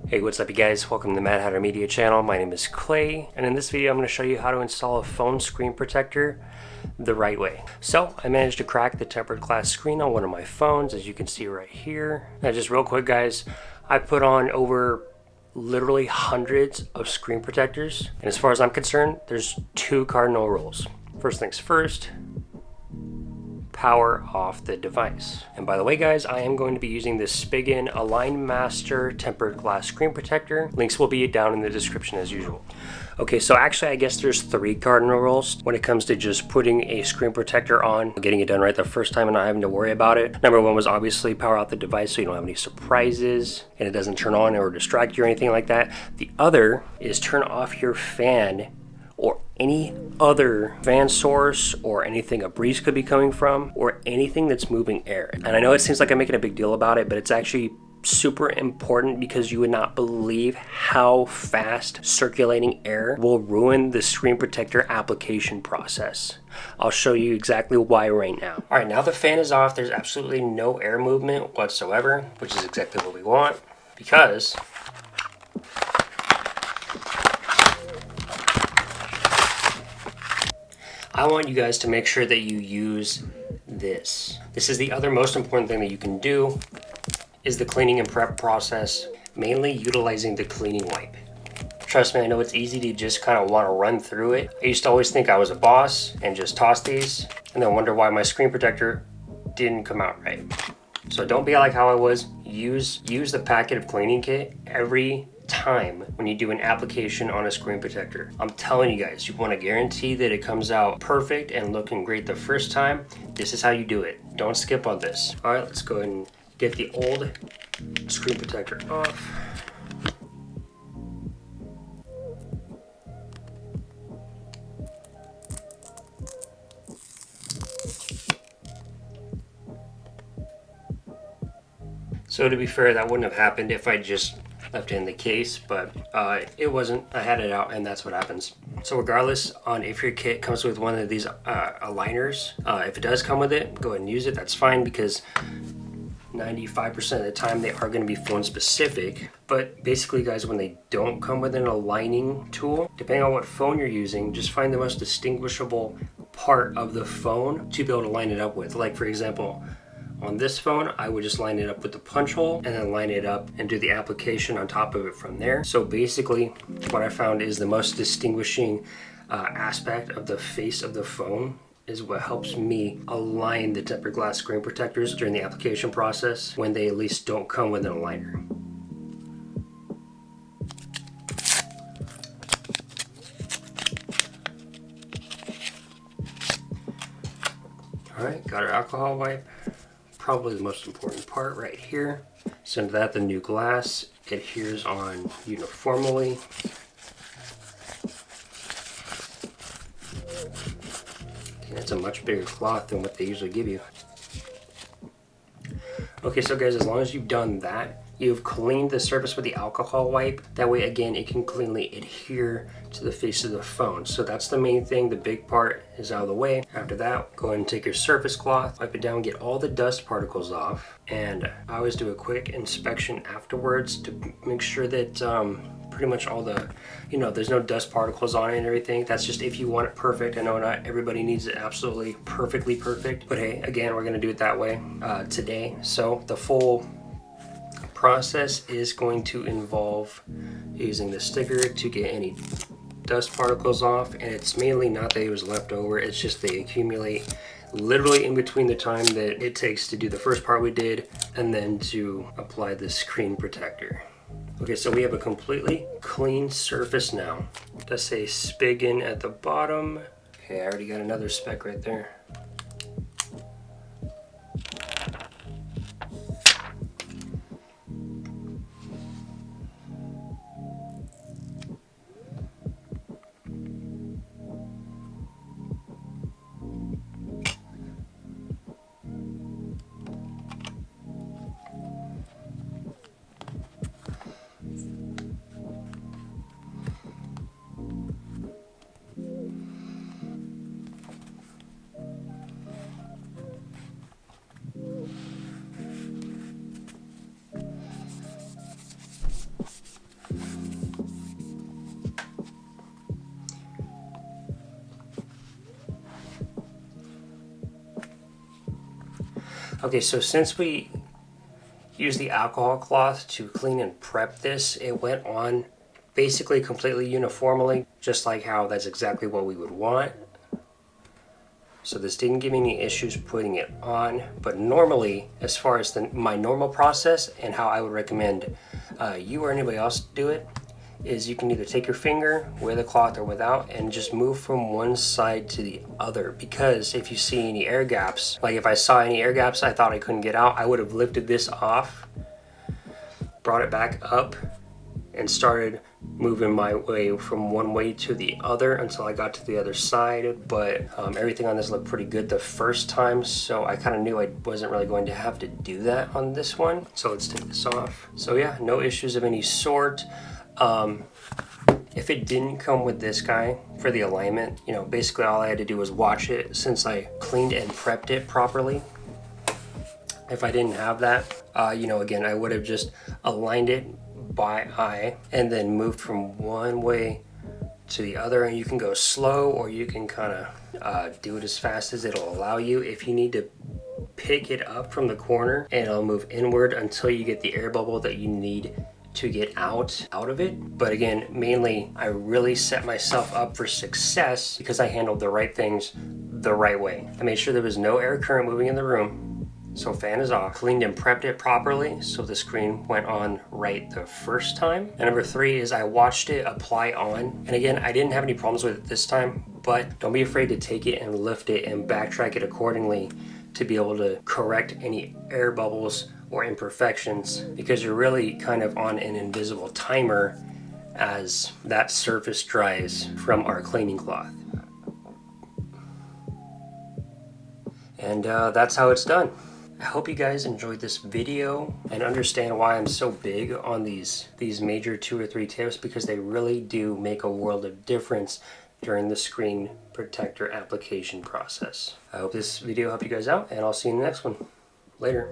Hey, what's up you guys? Welcome to the Mad Hatter Media channel. My name is Clay, and in this video I'm going to show you how to install a phone screen protector the right way. So I managed to crack the tempered glass screen on one of my phones, as you can see right here. Now just real quick guys, I put on over literally hundreds of screen protectors, and as far as I'm concerned, there's two cardinal rules. First things first, power off the device. And by the way guys, I am going to be using this Spigen Alignmaster tempered glass screen protector. Links will be down in the description as usual. Okay, so actually I guess there's three cardinal rules when it comes to just putting a screen protector on, getting it done right the first time and not having to worry about it. Number one was obviously power out the device so you don't have any surprises and it doesn't turn on or distract you or anything like that. The other is turn off your fan or any other fan source or anything a breeze could be coming from or anything that's moving air. And I know it seems like I'm making a big deal about it, but it's actually super important because you would not believe how fast circulating air will ruin the screen protector application process. I'll show you exactly why right now. All right, now the fan is off. There's absolutely no air movement whatsoever, which is exactly what we want because I want you guys to make sure that you use this. This is the other most important thing that you can do is the cleaning and prep process, mainly utilizing the cleaning wipe. Trust me, I know it's easy to just kind of want to run through it. I used to always think I was a boss and just toss these and then wonder why my screen protector didn't come out right. So don't be like how I was. Use the packet of cleaning kit every time when you do an application on a screen protector. I'm telling you guys, you want to guarantee that it comes out perfect and looking great the first time. This is how you do it. Don't skip on this. All right, let's go ahead and get the old screen protector off. So to be fair, that wouldn't have happened if I just left it in the case, but it wasn't. I had it out and that's what happens. So regardless on if your kit comes with one of these aligners, if it does come with it, go ahead and use it. That's fine because 95% of the time they are going to be phone specific. But basically guys, when they don't come with an aligning tool, depending on what phone you're using, just find the most distinguishable part of the phone to be able to line it up with. Like for example, on this phone, I would just line it up with the punch hole and then line it up and do the application on top of it from there. So basically what I found is the most distinguishing aspect of the face of the phone is what helps me align the tempered glass screen protectors during the application process when they at least don't come with an aligner. All right, got our alcohol wipe. Probably the most important part right here. So that the new glass adheres on uniformly. And it's a much bigger cloth than what they usually give you. Okay, so guys, as long as you've done that, you've cleaned the surface with the alcohol wipe. That way, again, it can cleanly adhere to the face of the phone. So that's the main thing. The big part is out of the way. After that, go ahead and take your surface cloth, wipe it down, get all the dust particles off. And I always do a quick inspection afterwards to make sure that pretty much all the, there's no dust particles on it and everything. That's just if you want it perfect. I know not everybody needs it absolutely perfectly perfect, but hey, again, we're gonna do it that way today. So the full process is going to involve using the sticker to get any dust particles off, and it's mainly not that it was left over, it's just they accumulate literally in between the time that it takes to do the first part we did and then to apply the screen protector. Okay, so we have a completely clean surface now. Let's say Spigen at the bottom. Okay, I already got another speck right there. Okay, so since we used the alcohol cloth to clean and prep this, it went on basically completely uniformly, just like how that's exactly what we would want. So this didn't give me any issues putting it on, but normally, as far as my normal process and how I would recommend you or anybody else do it, is you can either take your finger with a cloth or without and just move from one side to the other, because if you see any air gaps, like if I saw any air gaps I thought I couldn't get out, I would have lifted this off, brought it back up, and started moving my way from one way to the other until I got to the other side. But everything on this looked pretty good the first time, so I kind of knew I wasn't really going to have to do that on this one. So let's take this off. So yeah, no issues of any sort. If it didn't come with this guy for the alignment, you know, basically all I had to do was watch it since I cleaned and prepped it properly. If I didn't have that, you know, again, I would have just aligned it by eye and then moved from one way to the other, and you can go slow or you can kind of do it as fast as it'll allow you. If you need to pick it up from the corner, and it'll move inward until you get the air bubble that you need to get out of it. But again, mainly I really set myself up for success because I handled the right things the right way. I made sure there was no air current moving in the room, so fan is off. Cleaned and prepped it properly so the screen went on right the first time. And number 3 is I watched it apply on, and again, I didn't have any problems with it this time, but don't be afraid to take it and lift it and backtrack it accordingly to be able to correct any air bubbles or imperfections, because you're really kind of on an invisible timer as that surface dries from our cleaning cloth. And that's how it's done. I hope you guys enjoyed this video and understand why I'm so big on these major 2 or 3 tips, because they really do make a world of difference during the screen protector application process. I hope this video helped you guys out, and I'll see you in the next one. Later.